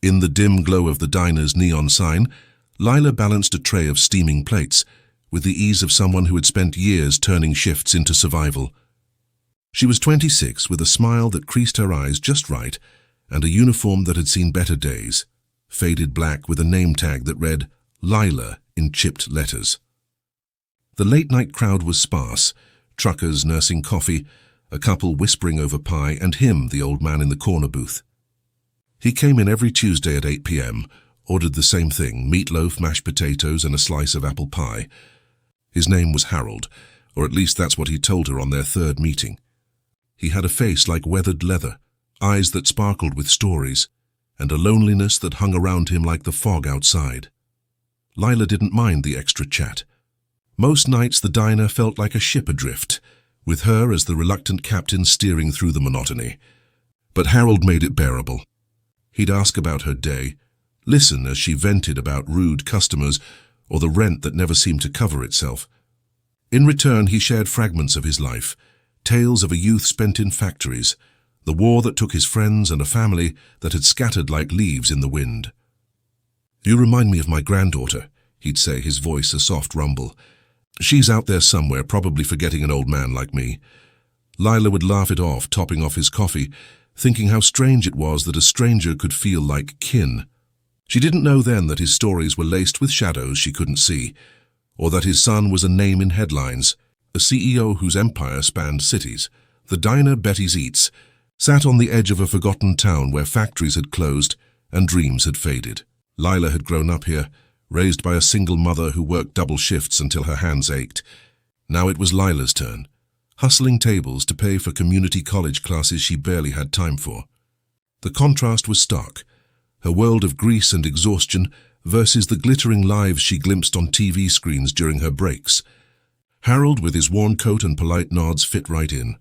In the dim glow of the diner's neon sign, Lila balanced a tray of steaming plates, with the ease of someone who had spent years turning shifts into survival. She was 26, with a smile that creased her eyes just right, and a uniform that had seen better days, faded black with a name tag that read Lila in chipped letters. The late-night crowd was sparse, truckers nursing coffee, a couple whispering over pie, and him, the old man in the corner booth. He came in every Tuesday at 8 p.m., ordered the same thing, meatloaf, mashed potatoes, and a slice of apple pie. His name was Harold, or at least that's what he told her on their third meeting. He had a face like weathered leather, eyes that sparkled with stories, and a loneliness that hung around him like the fog outside. Lila didn't mind the extra chat. Most nights the diner felt like a ship adrift, with her as the reluctant captain steering through the monotony. But Harold made it bearable. He'd ask about her day, listen as she vented about rude customers or the rent that never seemed to cover itself. In return, he shared fragments of his life, tales of a youth spent in factories, the war that took his friends and a family that had scattered like leaves in the wind. "You remind me of my granddaughter," he'd say, his voice a soft rumble. "She's out there somewhere, probably forgetting an old man like me." Lila would laugh it off, topping off his coffee, thinking how strange it was that a stranger could feel like kin. She didn't know then that his stories were laced with shadows she couldn't see, or that his son was a name in headlines, a CEO whose empire spanned cities. The diner, Betty's Eats, sat on the edge of a forgotten town where factories had closed and dreams had faded. Lila had grown up here, raised by a single mother who worked double shifts until her hands ached. Now it was Lila's turn, hustling tables to pay for community college classes she barely had time for. The contrast was stark, her world of grease and exhaustion versus the glittering lives she glimpsed on TV screens during her breaks. Harold, with his worn coat and polite nods, fit right in.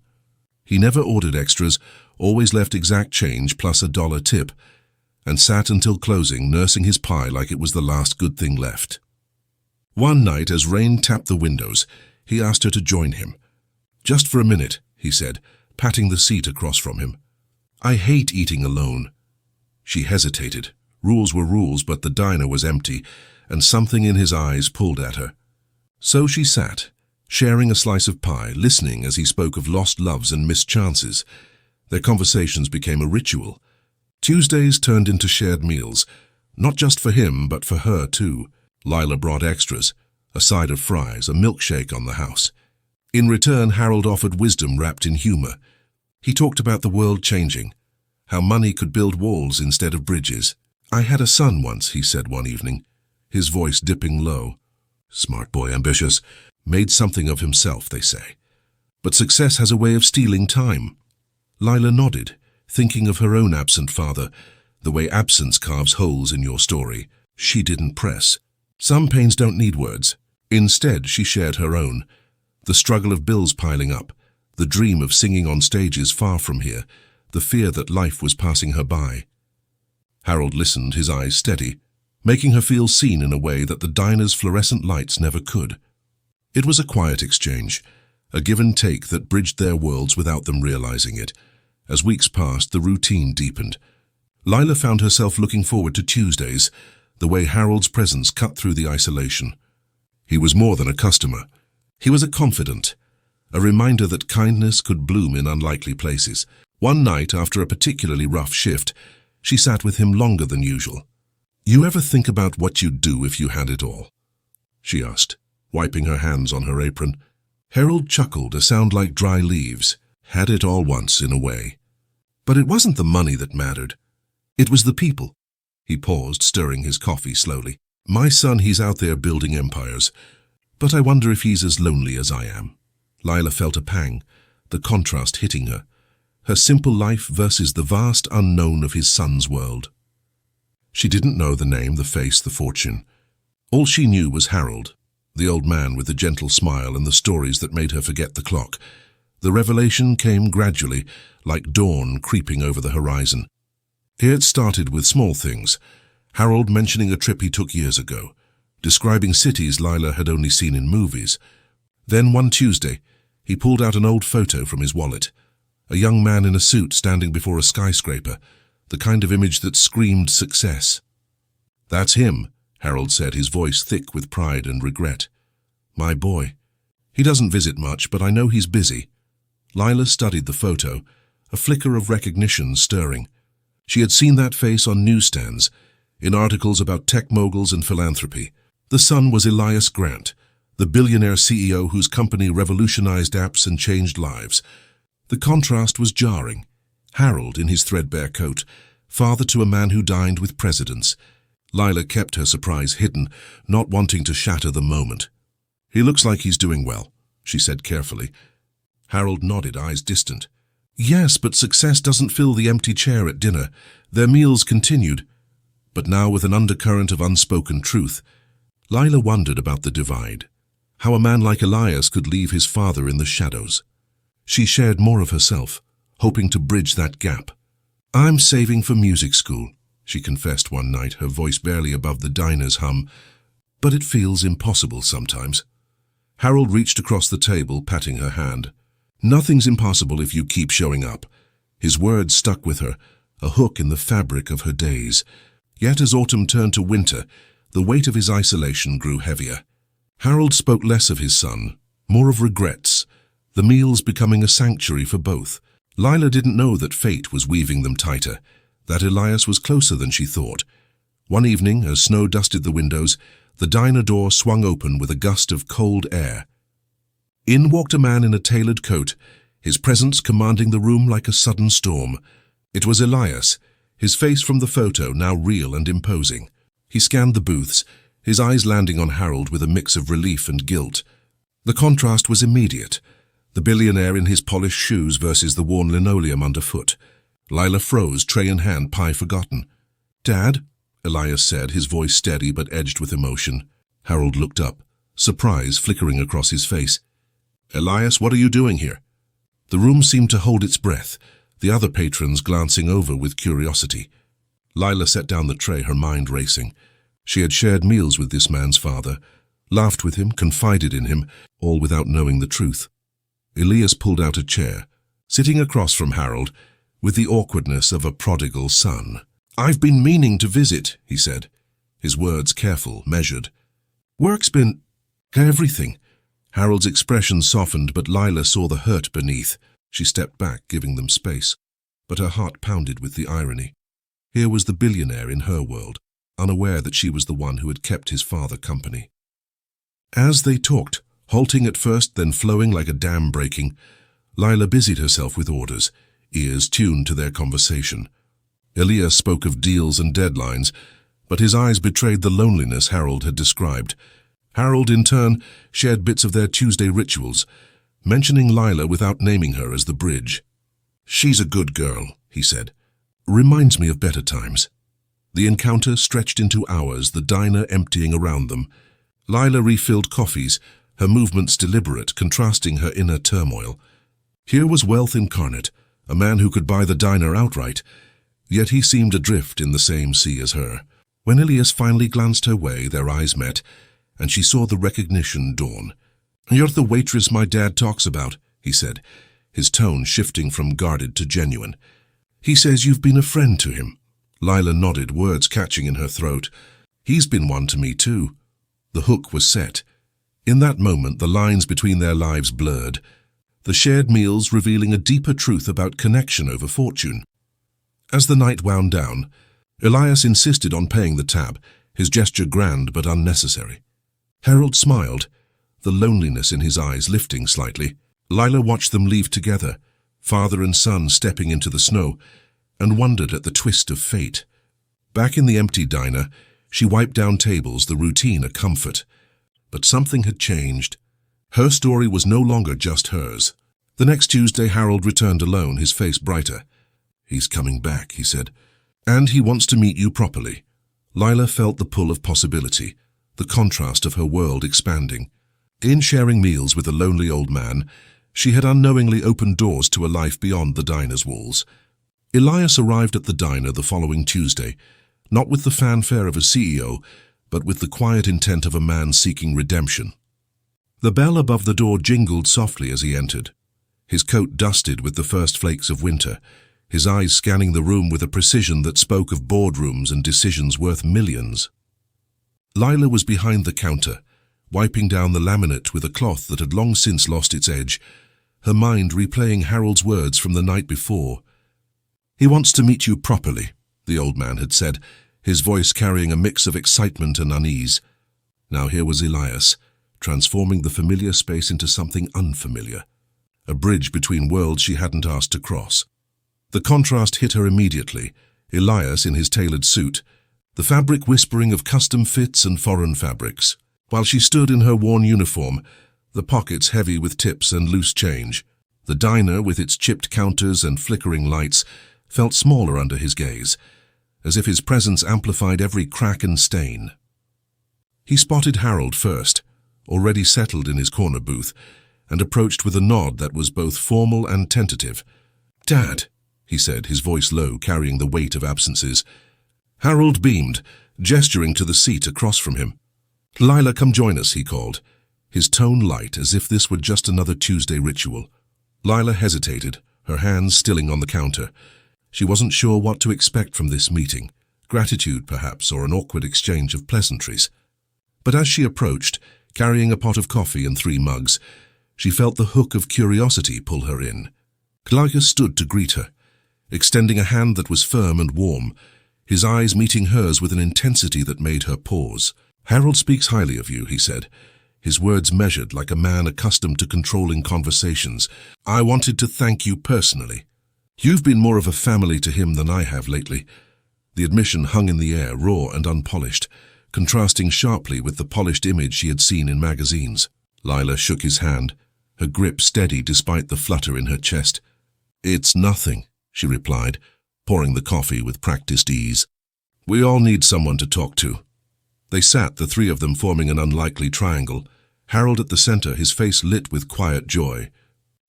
He never ordered extras, always left exact change plus $1 tip, and sat until closing, nursing his pie like it was the last good thing left. One night, as rain tapped the windows, he asked her to join him. "Just for a minute," he said, patting the seat across from him. "I hate eating alone." She hesitated. Rules were rules, but the diner was empty, and something in his eyes pulled at her. So she sat, sharing a slice of pie, listening as he spoke of lost loves and missed chances. Their conversations became a ritual. Tuesdays turned into shared meals, not just for him, but for her too. Lila brought extras, a side of fries, a milkshake on the house. In return, Harold offered wisdom wrapped in humor. He talked about the world changing, how money could build walls instead of bridges. "I had a son once," he said one evening, his voice dipping low. Smart boy, ambitious, made something of himself, they say. But success has a way of stealing time. Lila nodded, thinking of her own absent father, the way absence carves holes in your story. She didn't press. Some pains don't need words. Instead, she shared her own. The struggle of bills piling up, the dream of singing on stages far from here, the fear that life was passing her by. Harold listened, his eyes steady, making her feel seen in a way that the diner's fluorescent lights never could. It was a quiet exchange, a give and take that bridged their worlds without them realizing it. As weeks passed, the routine deepened. Lila found herself looking forward to Tuesdays, the way Harold's presence cut through the isolation. He was more than a customer. He was a confidant, a reminder that kindness could bloom in unlikely places. One night, after a particularly rough shift, she sat with him longer than usual. "You ever think about what you'd do if you had it all?" she asked, wiping her hands on her apron. Harold chuckled, a sound like dry leaves. Had it all once, in a way. But it wasn't the money that mattered. It was the people. He paused, stirring his coffee slowly. "My son, he's out there building empires. But I wonder if he's as lonely as I am." Lila felt a pang, the contrast hitting her. Her simple life versus the vast unknown of his son's world. She didn't know the name, the face, the fortune. All she knew was Harold, the old man with the gentle smile and the stories that made her forget the clock. The revelation came gradually, like dawn creeping over the horizon. Here it started with small things. Harold mentioning a trip he took years ago, describing cities Lila had only seen in movies. Then one Tuesday, he pulled out an old photo from his wallet. A young man in a suit standing before a skyscraper, the kind of image that screamed success. "That's him," Harold said, his voice thick with pride and regret. "My boy. He doesn't visit much, but I know he's busy." Lila studied the photo, a flicker of recognition stirring. She had seen that face on newsstands, in articles about tech moguls and philanthropy. The son was Elias Grant, the billionaire CEO whose company revolutionized apps and changed lives. The contrast was jarring. Harold, in his threadbare coat, father to a man who dined with presidents. Lila kept her surprise hidden, not wanting to shatter the moment. "He looks like he's doing well," she said carefully. Harold nodded, eyes distant. "Yes, but success doesn't fill the empty chair at dinner." Their meals continued, but now with an undercurrent of unspoken truth. Lila wondered about the divide, how a man like Elias could leave his father in the shadows. She shared more of herself, hoping to bridge that gap. "I'm saving for music school," she confessed one night, her voice barely above the diner's hum. "But it feels impossible sometimes." Harold reached across the table, patting her hand. "Nothing's impossible if you keep showing up." His words stuck with her, a hook in the fabric of her days. Yet as autumn turned to winter, the weight of his isolation grew heavier. Harold spoke less of his son, more of regrets, the meals becoming a sanctuary for both. Lila didn't know that fate was weaving them tighter, that Elias was closer than she thought. One evening, as snow dusted the windows, the diner door swung open with a gust of cold air. In walked a man in a tailored coat, his presence commanding the room like a sudden storm. It was Elias, his face from the photo now real and imposing. He scanned the booths, his eyes landing on Harold with a mix of relief and guilt. The contrast was immediate, the billionaire in his polished shoes versus the worn linoleum underfoot. Lila froze, tray in hand, pie forgotten. "Dad?" Elias said, his voice steady but edged with emotion. Harold looked up, surprise flickering across his face. "Elias, what are you doing here?" The room seemed to hold its breath, the other patrons glancing over with curiosity. Lila set down the tray, her mind racing. She had shared meals with this man's father, laughed with him, confided in him, all without knowing the truth. Elias pulled out a chair, sitting across from Harold, with the awkwardness of a prodigal son. "I've been meaning to visit," he said, his words careful, measured. "Work's been everything." Harold's expression softened, but Lila saw the hurt beneath. She stepped back, giving them space, but her heart pounded with the irony. Here was the billionaire in her world, unaware that she was the one who had kept his father company. As they talked, halting at first, then flowing like a dam breaking, Lila busied herself with orders, ears tuned to their conversation. Elias spoke of deals and deadlines, but his eyes betrayed the loneliness Harold had described. Harold, in turn, shared bits of their Tuesday rituals, mentioning Lila without naming her as the bridge. "She's a good girl," he said. "Reminds me of better times." The encounter stretched into hours, the diner emptying around them. Lila refilled coffees, her movements deliberate, contrasting her inner turmoil. Here was wealth incarnate, a man who could buy the diner outright, yet he seemed adrift in the same sea as her. When Elias finally glanced her way, their eyes met, and she saw the recognition dawn. "You're the waitress my dad talks about," he said, his tone shifting from guarded to genuine. "He says you've been a friend to him." Lila nodded, words catching in her throat. "He's been one to me too." The hook was set. In that moment, the lines between their lives blurred, the shared meals revealing a deeper truth about connection over fortune. As the night wound down, Elias insisted on paying the tab, his gesture grand but unnecessary. Harold smiled, the loneliness in his eyes lifting slightly. Lila watched them leave together, father and son stepping into the snow, and wondered at the twist of fate. Back in the empty diner, she wiped down tables, the routine a comfort. But something had changed. Her story was no longer just hers. The next Tuesday, Harold returned alone, his face brighter. "He's coming back," he said. "And he wants to meet you properly." Lila felt the pull of possibility, the contrast of her world expanding. In sharing meals with a lonely old man, she had unknowingly opened doors to a life beyond the diner's walls. Elias arrived at the diner the following Tuesday, not with the fanfare of a CEO, but with the quiet intent of a man seeking redemption. The bell above the door jingled softly as he entered. His coat dusted with the first flakes of winter, his eyes scanning the room with a precision that spoke of boardrooms and decisions worth millions. Lila was behind the counter, wiping down the laminate with a cloth that had long since lost its edge, her mind replaying Harold's words from the night before. "He wants to meet you properly," the old man had said, his voice carrying a mix of excitement and unease. Now here was Elias, transforming the familiar space into something unfamiliar, a bridge between worlds she hadn't asked to cross. The contrast hit her immediately, Elias in his tailored suit, the fabric whispering of custom fits and foreign fabrics, while she stood in her worn uniform, the pockets heavy with tips and loose change. The diner, with its chipped counters and flickering lights, felt smaller under his gaze, as if his presence amplified every crack and stain. He spotted Harold first, already settled in his corner booth, and approached with a nod that was both formal and tentative. "Dad," he said, his voice low, carrying the weight of absences. Harold beamed, gesturing to the seat across from him. "Lila, come join us," he called, his tone light as if this were just another Tuesday ritual. Lila hesitated, her hands stilling on the counter. She wasn't sure what to expect from this meeting, gratitude perhaps, or an awkward exchange of pleasantries. But as she approached, carrying a pot of coffee and 3 mugs, she felt the hook of curiosity pull her in. Lila stood to greet her, extending a hand that was firm and warm, his eyes meeting hers with an intensity that made her pause. "Harold speaks highly of you," he said, his words measured like a man accustomed to controlling conversations. "I wanted to thank you personally. You've been more of a family to him than I have lately." The admission hung in the air, raw and unpolished, contrasting sharply with the polished image she had seen in magazines. Lila shook his hand, her grip steady despite the flutter in her chest. "It's nothing," she replied, pouring the coffee with practiced ease. "We all need someone to talk to." They sat, the 3 of them forming an unlikely triangle, Harold at the center, his face lit with quiet joy.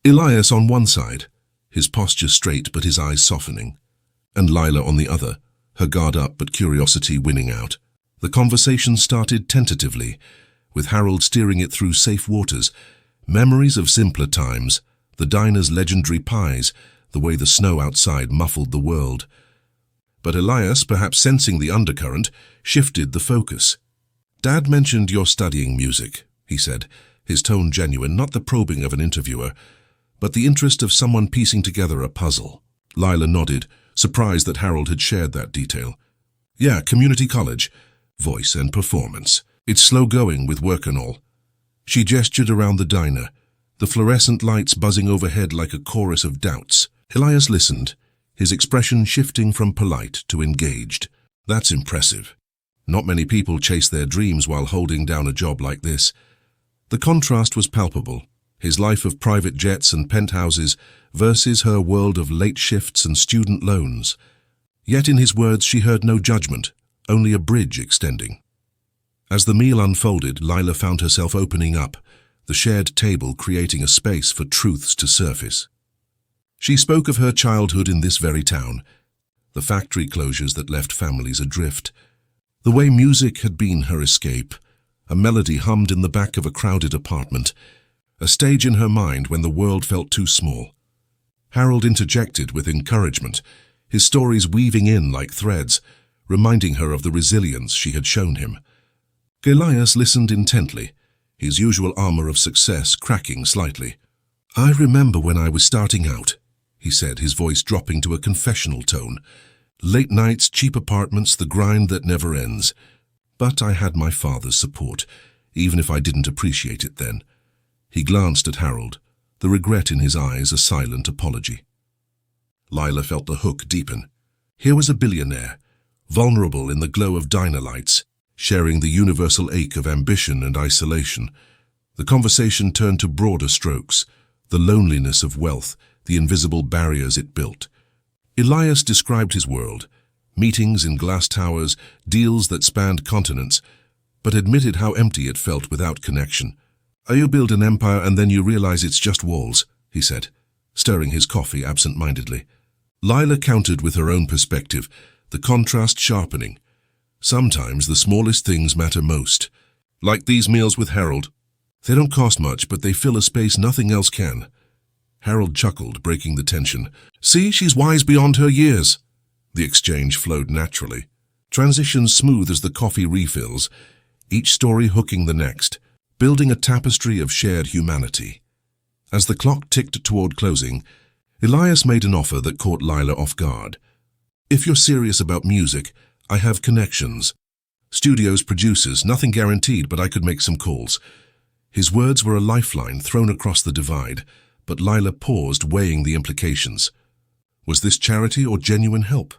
Elias on one side, his posture straight but his eyes softening, and Lila on the other, her guard up but curiosity winning out. The conversation started tentatively, with Harold steering it through safe waters, memories of simpler times, the diner's legendary pies, the way the snow outside muffled the world. But Elias, perhaps sensing the undercurrent, shifted the focus. "Dad mentioned you're studying music," he said, his tone genuine, not the probing of an interviewer, but the interest of someone piecing together a puzzle. Lila nodded, surprised that Harold had shared that detail. "Yeah, community college. Voice and performance. It's slow going with work and all." She gestured around the diner, the fluorescent lights buzzing overhead like a chorus of doubts. Elias listened, his expression shifting from polite to engaged. "That's impressive. Not many people chase their dreams while holding down a job like this." The contrast was palpable, his life of private jets and penthouses versus her world of late shifts and student loans. Yet in his words she heard no judgment, only a bridge extending. As the meal unfolded, Lila found herself opening up, the shared table creating a space for truths to surface. She spoke of her childhood in this very town, the factory closures that left families adrift, the way music had been her escape, a melody hummed in the back of a crowded apartment, a stage in her mind when the world felt too small. Harold interjected with encouragement, his stories weaving in like threads, reminding her of the resilience she had shown him. Elias listened intently, his usual armor of success cracking slightly. "I remember when I was starting out," he said, his voice dropping to a confessional tone. "Late nights, cheap apartments, the grind that never ends. But I had my father's support, even if I didn't appreciate it then." He glanced at Harold, the regret in his eyes a silent apology. Lila felt the hook deepen. Here was a billionaire, vulnerable in the glow of diner lights, sharing the universal ache of ambition and isolation. The conversation turned to broader strokes, the loneliness of wealth, the invisible barriers it built. Elias described his world, meetings in glass towers, deals that spanned continents, but admitted how empty it felt without connection. "You build an empire and then you realize it's just walls," he said, stirring his coffee absent-mindedly. Lila countered with her own perspective, the contrast sharpening. Sometimes the smallest things matter most. Like these meals with Harold. They don't cost much, but they fill a space nothing else can. Harold chuckled, breaking the tension. See, she's wise beyond her years. The exchange flowed naturally. Transitions smooth as the coffee refills, each story hooking the next, building a tapestry of shared humanity. As the clock ticked toward closing, Elias made an offer that caught Lila off guard. If you're serious about music, I have connections. Studios, producers, nothing guaranteed, but I could make some calls. His words were a lifeline thrown across the divide, but Lila paused, weighing the implications. Was this charity or genuine help?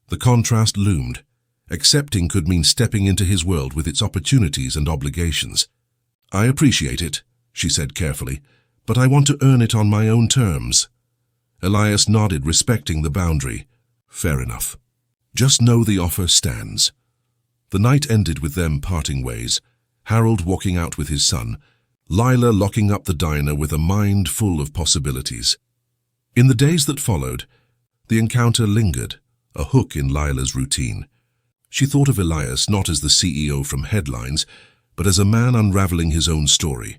The contrast loomed. Accepting could mean stepping into his world with its opportunities and obligations. I appreciate it, she said carefully, but I want to earn it on my own terms. Elias nodded, respecting the boundary. Fair enough. Just know the offer stands. The night ended with them parting ways, Harold walking out with his son, Lila locking up the diner with a mind full of possibilities. In the days that followed, the encounter lingered, a hook in Lila's routine. She thought of Elias not as the CEO from headlines, but as a man unraveling his own story.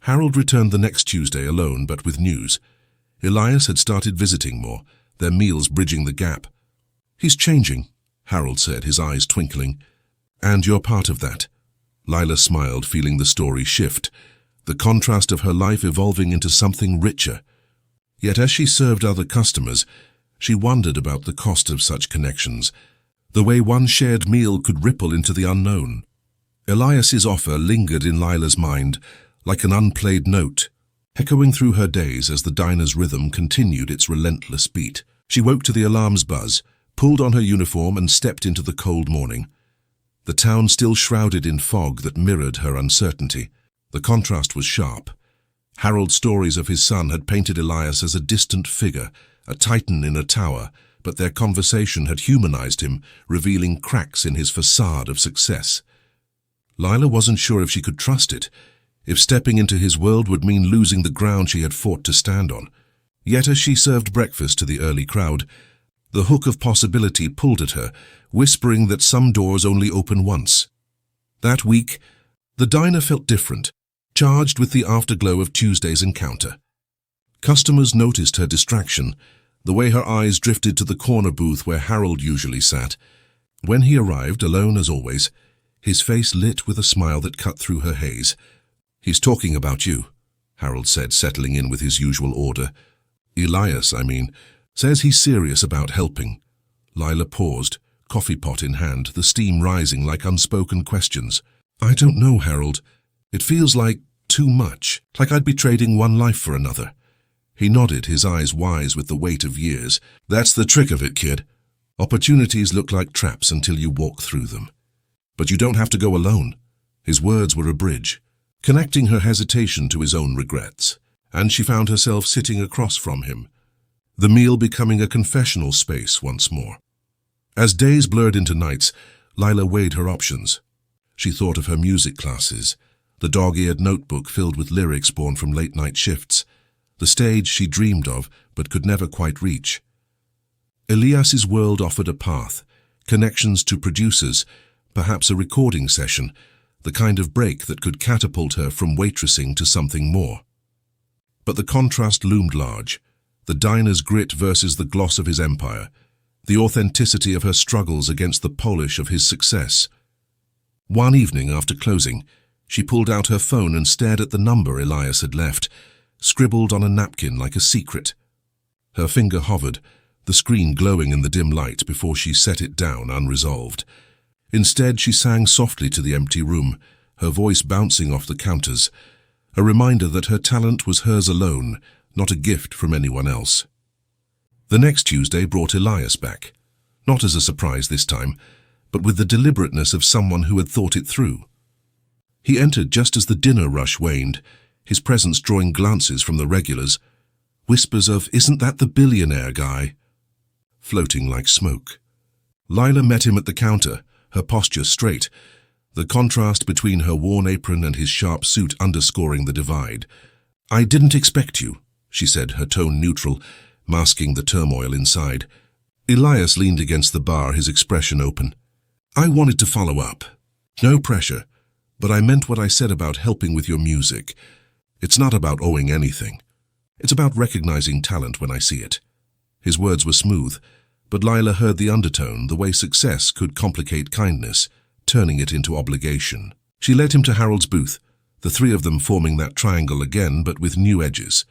Harold returned the next Tuesday alone, but with news. Elias had started visiting more, their meals bridging the gap. He's changing, Harold said, his eyes twinkling. And you're part of that. Lila smiled, feeling the story shift, the contrast of her life evolving into something richer. Yet as she served other customers, she wondered about the cost of such connections, the way one shared meal could ripple into the unknown. Elias's offer lingered in Lila's mind like an unplayed note, echoing through her days as the diner's rhythm continued its relentless beat. She woke to the alarm's buzz, pulled on her uniform and stepped into the cold morning. The town still shrouded in fog that mirrored her uncertainty. The contrast was sharp. Harold's stories of his son had painted Elias as a distant figure, a titan in a tower, but their conversation had humanized him, revealing cracks in his facade of success. Lila wasn't sure if she could trust it, if stepping into his world would mean losing the ground she had fought to stand on. Yet as she served breakfast to the early crowd, the hook of possibility pulled at her, whispering that some doors only open once. That week, the diner felt different, charged with the afterglow of Tuesday's encounter. Customers noticed her distraction, the way her eyes drifted to the corner booth where Harold usually sat. When he arrived, alone as always, his face lit with a smile that cut through her haze. He's talking about you, Harold said, settling in with his usual order. Elias, says he's serious about helping. Lila paused, coffee pot in hand, the steam rising like unspoken questions. I don't know, Harold. It feels like too much, like I'd be trading one life for another. He nodded, his eyes wise with the weight of years. That's the trick of it, kid. Opportunities look like traps until you walk through them. But you don't have to go alone. His words were a bridge, connecting her hesitation to his own regrets. And she found herself sitting across from him, the meal becoming a confessional space once more. As days blurred into nights, Lila weighed her options. She thought of her music classes, the dog-eared notebook filled with lyrics born from late-night shifts, the stage she dreamed of but could never quite reach. Elias's world offered a path, connections to producers, perhaps a recording session, the kind of break that could catapult her from waitressing to something more. But the contrast loomed large, the diner's grit versus the gloss of his empire, the authenticity of her struggles against the polish of his success. One evening after closing, she pulled out her phone and stared at the number Elias had left, scribbled on a napkin like a secret. Her finger hovered, the screen glowing in the dim light before she set it down unresolved. Instead, she sang softly to the empty room, her voice bouncing off the counters, a reminder that her talent was hers alone, not a gift from anyone else. The next Tuesday brought Elias back, not as a surprise this time, but with the deliberateness of someone who had thought it through. He entered just as the dinner rush waned, his presence drawing glances from the regulars, whispers of, "Isn't that the billionaire guy?" floating like smoke. Lila met him at the counter, her posture straight, the contrast between her worn apron and his sharp suit underscoring the divide. "I didn't expect you," she said, her tone neutral, masking the turmoil inside. Elias leaned against the bar, his expression open. "I wanted to follow up. No pressure, but I meant what I said about helping with your music. It's not about owing anything. It's about recognizing talent when I see it." His words were smooth, but Lila heard the undertone, the way success could complicate kindness, turning it into obligation. She led him to Harold's booth, the three of them forming that triangle again, but with new edges.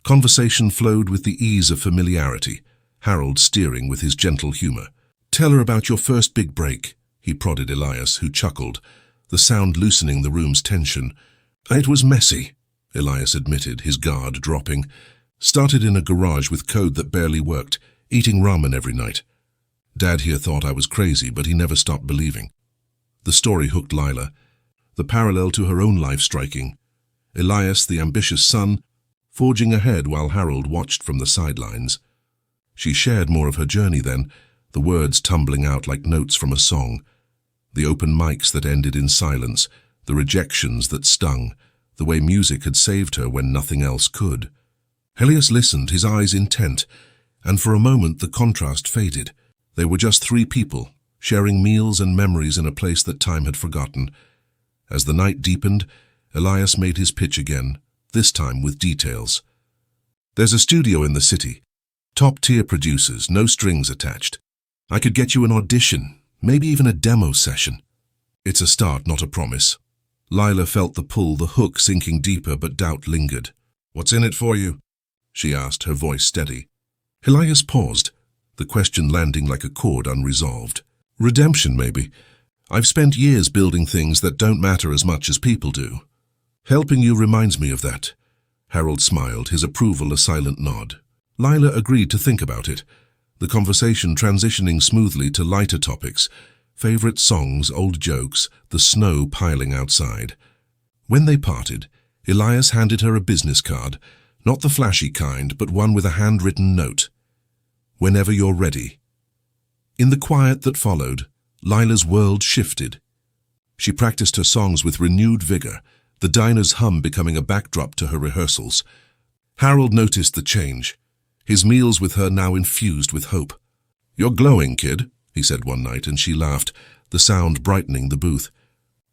Conversation flowed with the ease of familiarity, Harold steering with his gentle humor. "Tell her about your first big break," he prodded Elias, who chuckled, the sound loosening the room's tension. "It was messy," Elias admitted, his guard dropping. "Started in a garage with code that barely worked, eating ramen every night. Dad here thought I was crazy, but he never stopped believing." The story hooked Lila, the parallel to her own life striking. Elias, the ambitious son, forging ahead while Harold watched from the sidelines. She shared more of her journey then, the words tumbling out like notes from a song. The open mics that ended in silence, the rejections that stung, the way music had saved her when nothing else could. Elias listened, his eyes intent, and for a moment the contrast faded. They were just three people, sharing meals and memories in a place that time had forgotten. As the night deepened, Elias made his pitch again, this time with details. "There's a studio in the city. Top-tier producers, no strings attached. I could get you an audition, maybe even a demo session." "It's a start, not a promise." Lila felt the pull, the hook sinking deeper, but doubt lingered. "What's in it for you?" she asked, her voice steady. Elias paused, the question landing like a chord unresolved. "Redemption, maybe. I've spent years building things that don't matter as much as people do. Helping you reminds me of that." Harold smiled, his approval a silent nod. Lila agreed to think about it, the conversation transitioning smoothly to lighter topics, favorite songs, old jokes, the snow piling outside. When they parted, Elias handed her a business card, not the flashy kind, but one with a handwritten note. "Whenever you're ready." In the quiet that followed, Lila's world shifted. She practiced her songs with renewed vigor, the diner's hum becoming a backdrop to her rehearsals. Harold noticed the change, his meals with her now infused with hope. "You're glowing, kid," he said one night, and she laughed, the sound brightening the booth.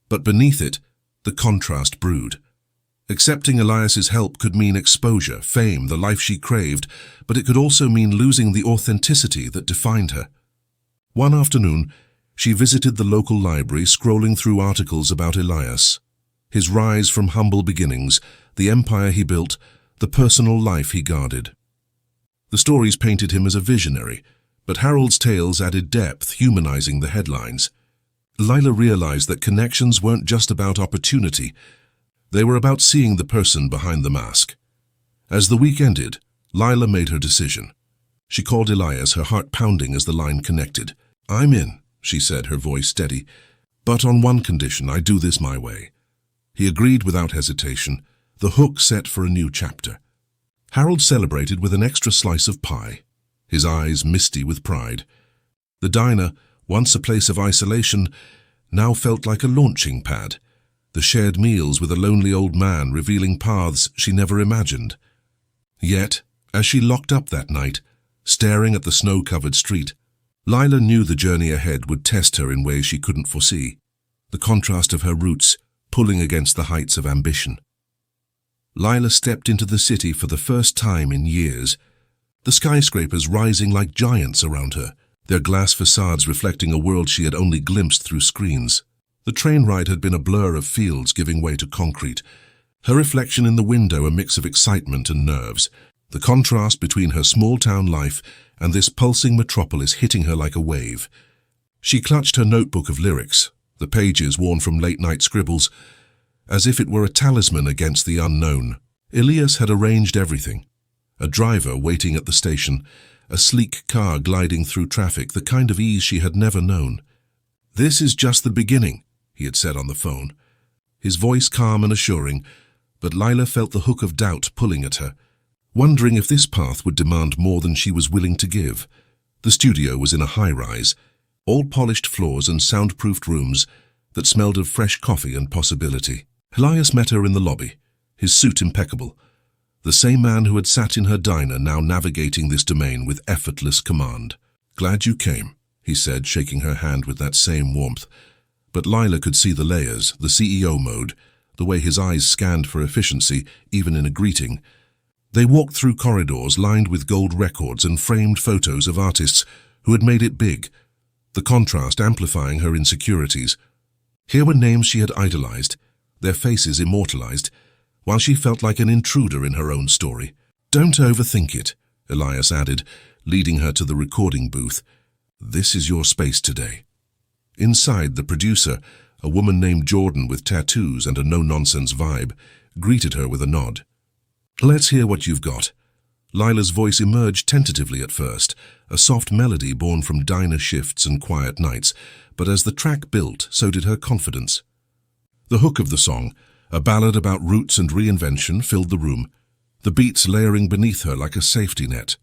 But beneath it, the contrast brewed. Accepting Elias's help could mean exposure, fame, the life she craved, but it could also mean losing the authenticity that defined her. One afternoon, she visited the local library, scrolling through articles about Elias. His rise from humble beginnings, the empire he built, the personal life he guarded. The stories painted him as a visionary, but Harold's tales added depth, humanizing the headlines. Lila realized that connections weren't just about opportunity. They were about seeing the person behind the mask. As the week ended, Lila made her decision. She called Elias, her heart pounding as the line connected. "I'm in," she said, her voice steady. "But on one condition, I do this my way." He agreed without hesitation, the hook set for a new chapter. Harold celebrated with an extra slice of pie, his eyes misty with pride. The diner, once a place of isolation, now felt like a launching pad, the shared meals with a lonely old man revealing paths she never imagined. Yet, as she locked up that night, staring at the snow-covered street, Lila knew the journey ahead would test her in ways she couldn't foresee, the contrast of her roots pulling against the heights of ambition. Lila stepped into the city for the first time in years, the skyscrapers rising like giants around her, their glass facades reflecting a world she had only glimpsed through screens. The train ride had been a blur of fields giving way to concrete, her reflection in the window a mix of excitement and nerves, the contrast between her small-town life and this pulsing metropolis hitting her like a wave. She clutched her notebook of lyrics, the pages worn from late-night scribbles, as if it were a talisman against the unknown. Elias had arranged everything. A driver waiting at the station, a sleek car gliding through traffic, the kind of ease she had never known. "This is just the beginning," he had said on the phone, his voice calm and assuring, but Lila felt the hook of doubt pulling at her, wondering if this path would demand more than she was willing to give. The studio was in a high-rise, all polished floors and soundproofed rooms that smelled of fresh coffee and possibility. Elias met her in the lobby, his suit impeccable, the same man who had sat in her diner now navigating this domain with effortless command. "Glad you came," he said, shaking her hand with that same warmth. But Lila could see the layers, the CEO mode, the way his eyes scanned for efficiency, even in a greeting. They walked through corridors lined with gold records and framed photos of artists who had made it big, the contrast amplifying her insecurities. Here were names she had idolized, their faces immortalized, while she felt like an intruder in her own story. "Don't overthink it," Elias added, leading her to the recording booth. "This is your space today." Inside, the producer, a woman named Jordan with tattoos and a no-nonsense vibe, greeted her with a nod. "Let's hear what you've got." Lila's voice emerged tentatively at first, a soft melody born from diner shifts and quiet nights, but as the track built, so did her confidence. The hook of the song, a ballad about roots and reinvention, filled the room, the beats layering beneath her like a safety net.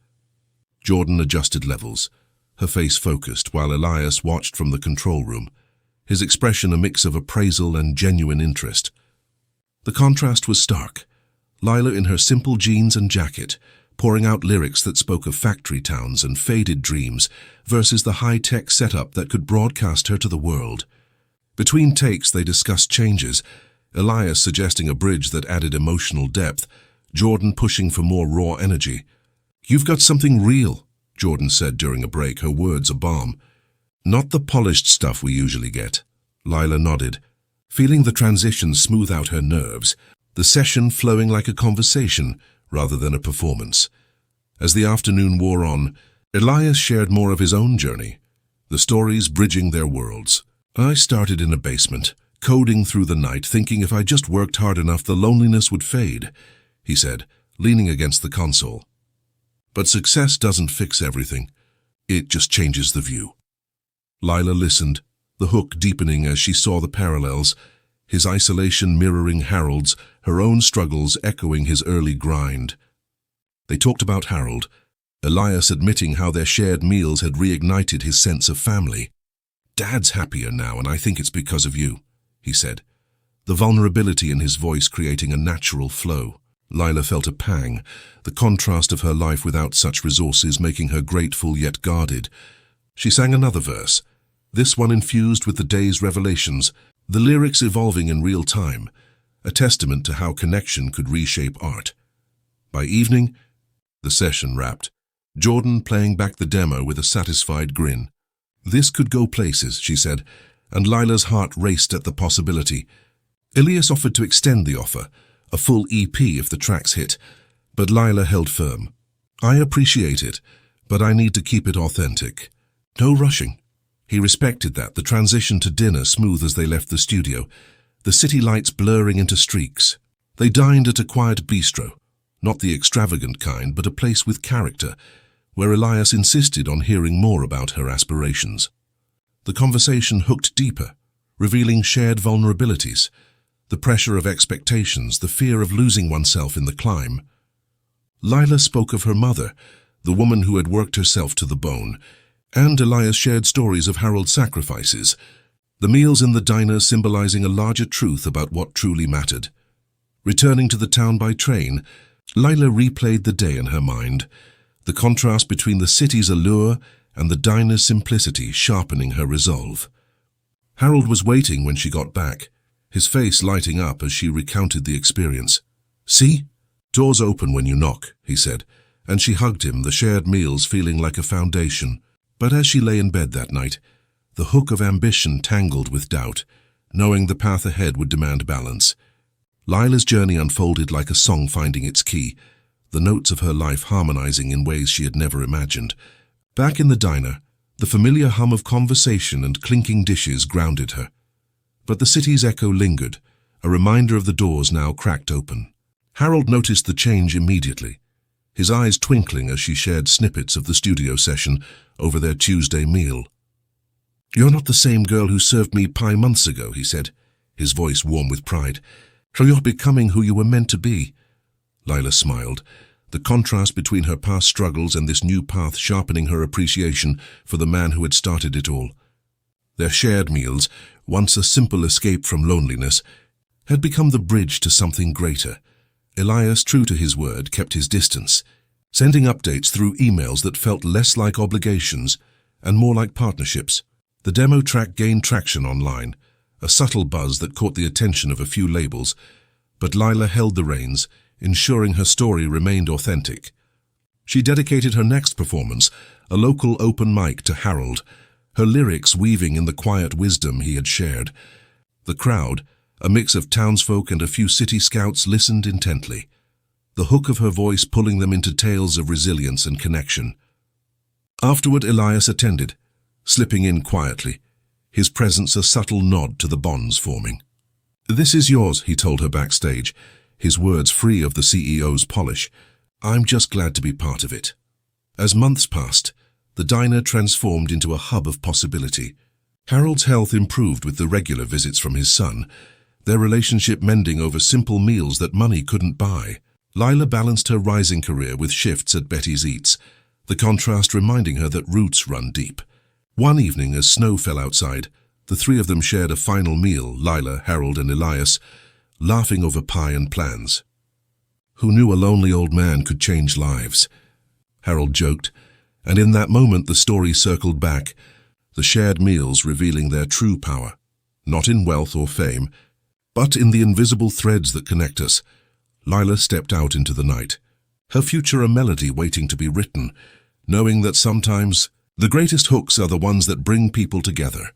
Jordan adjusted levels, her face focused, while Elias watched from the control room, his expression a mix of appraisal and genuine interest. The contrast was stark. Lila in her simple jeans and jacket, pouring out lyrics that spoke of factory towns and faded dreams, versus the high-tech setup that could broadcast her to the world. Between takes, they discussed changes, Elias suggesting a bridge that added emotional depth, Jordan pushing for more raw energy. "You've got something real," Jordan said during a break, her words a balm. "Not the polished stuff we usually get." Lila nodded, feeling the transition smooth out her nerves, the session flowing like a conversation rather than a performance. As the afternoon wore on, Elias shared more of his own journey, the stories bridging their worlds. "I started in a basement, coding through the night, thinking if I just worked hard enough the loneliness would fade," he said, leaning against the console. "But success doesn't fix everything. It just changes the view." Lila listened, the hook deepening as she saw the parallels, his isolation mirroring Harold's, her own struggles echoing his early grind. They talked about Harold, Elias admitting how their shared meals had reignited his sense of family. "Dad's happier now, and I think it's because of you," he said, the vulnerability in his voice creating a natural flow. Lila felt a pang, the contrast of her life without such resources making her grateful yet guarded. She sang another verse, this one infused with the day's revelations, the lyrics evolving in real time, a testament to how connection could reshape art. By evening, the session wrapped, Jordan playing back the demo with a satisfied grin. "This could go places," she said, and Lila's heart raced at the possibility. Elias offered to extend the offer, a full EP if the tracks hit, but Lila held firm. "I appreciate it, but I need to keep it authentic. No rushing." He respected that, the transition to dinner smooth as they left the studio, the city lights blurring into streaks. They dined at a quiet bistro, not the extravagant kind, but a place with character, where Elias insisted on hearing more about her aspirations. The conversation hooked deeper, revealing shared vulnerabilities, the pressure of expectations, the fear of losing oneself in the climb. Lila spoke of her mother, the woman who had worked herself to the bone, and Elias shared stories of Harold's sacrifices, the meals in the diner symbolizing a larger truth about what truly mattered. Returning to the town by train, Lila replayed the day in her mind, the contrast between the city's allure and the diner's simplicity sharpening her resolve. Harold was waiting when she got back, his face lighting up as she recounted the experience. "See? Doors open when you knock," he said, and she hugged him, the shared meals feeling like a foundation. But as she lay in bed that night, the hook of ambition tangled with doubt, knowing the path ahead would demand balance. Lila's journey unfolded like a song finding its key, the notes of her life harmonizing in ways she had never imagined. Back in the diner, the familiar hum of conversation and clinking dishes grounded her. But the city's echo lingered, a reminder of the doors now cracked open. Harold noticed the change immediately, his eyes twinkling as she shared snippets of the studio session over their Tuesday meal. "You're not the same girl who served me pie months ago," he said, his voice warm with pride. "So you're becoming who you were meant to be." Lila smiled, the contrast between her past struggles and this new path sharpening her appreciation for the man who had started it all. Their shared meals, once a simple escape from loneliness, had become the bridge to something greater. Elias, true to his word, kept his distance, sending updates through emails that felt less like obligations and more like partnerships. The demo track gained traction online, a subtle buzz that caught the attention of a few labels, but Lila held the reins, ensuring her story remained authentic. She dedicated her next performance, a local open mic, to Harold, her lyrics weaving in the quiet wisdom he had shared. The crowd, a mix of townsfolk and a few city scouts, listened intently, the hook of her voice pulling them into tales of resilience and connection. Afterward, Elias attended, slipping in quietly, his presence a subtle nod to the bonds forming. "This is yours," he told her backstage, his words free of the CEO's polish. "I'm just glad to be part of it." As months passed, the diner transformed into a hub of possibility. Harold's health improved with the regular visits from his son, their relationship mending over simple meals that money couldn't buy. Lila balanced her rising career with shifts at Betty's Eats, the contrast reminding her that roots run deep. One evening, as snow fell outside, the three of them shared a final meal, Lila, Harold, and Elias, laughing over pie and plans. "Who knew a lonely old man could change lives?" Harold joked, and in that moment the story circled back, the shared meals revealing their true power, not in wealth or fame, but in the invisible threads that connect us. Lila stepped out into the night, her future a melody waiting to be written, knowing that sometimes the greatest hooks are the ones that bring people together.